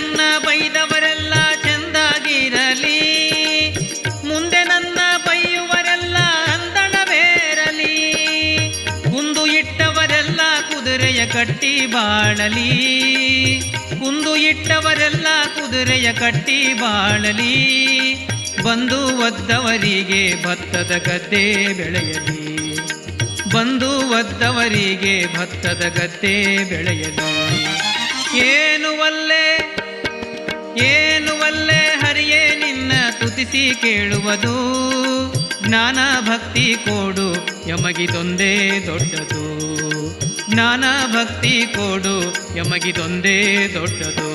ನನ್ನ ಬೈದವರೆಲ್ಲ ಚೆಂದಾಗಿರಲಿ, ಮುಂದೆ ನನ್ನ ಬೈಯುವರೆಲ್ಲ ಅಂದಣವೇರಲಿ. ಕುಂದು ಇಟ್ಟವರೆಲ್ಲ ಕುದುರೆಯ ಕಟ್ಟಿ ಬಾಳಲಿ, ಕುಂದು ಇಟ್ಟವರೆಲ್ಲ ಕುದುರೆಯ ಕಟ್ಟಿ ಬಾಳಲಿ. ಬಂದು ಒದ್ದವರಿಗೆ ಭತ್ತದ ಗದ್ದೆ ಬೆಳೆಯಲಿ, ಬಂದು ಒದ್ದವರಿಗೆ ಭತ್ತದ ಗದ್ದೆ ಬೆಳೆಯಲಿ. ಏನು ಒಲ್ಲೆ ಹರಿಯೇ ನಿನ್ನ ತುತಿಸಿ ಕೇಳುವುದು, ಜ್ಞಾನ ಭಕ್ತಿ ಕೋಡು ಯಮಗಿದೊಂದೇ ದೊಡ್ಡದು, ಜ್ಞಾನ ಭಕ್ತಿ ಕೋಡು ಯಮಗಿದೊಂದೇ ದೊಡ್ಡದು.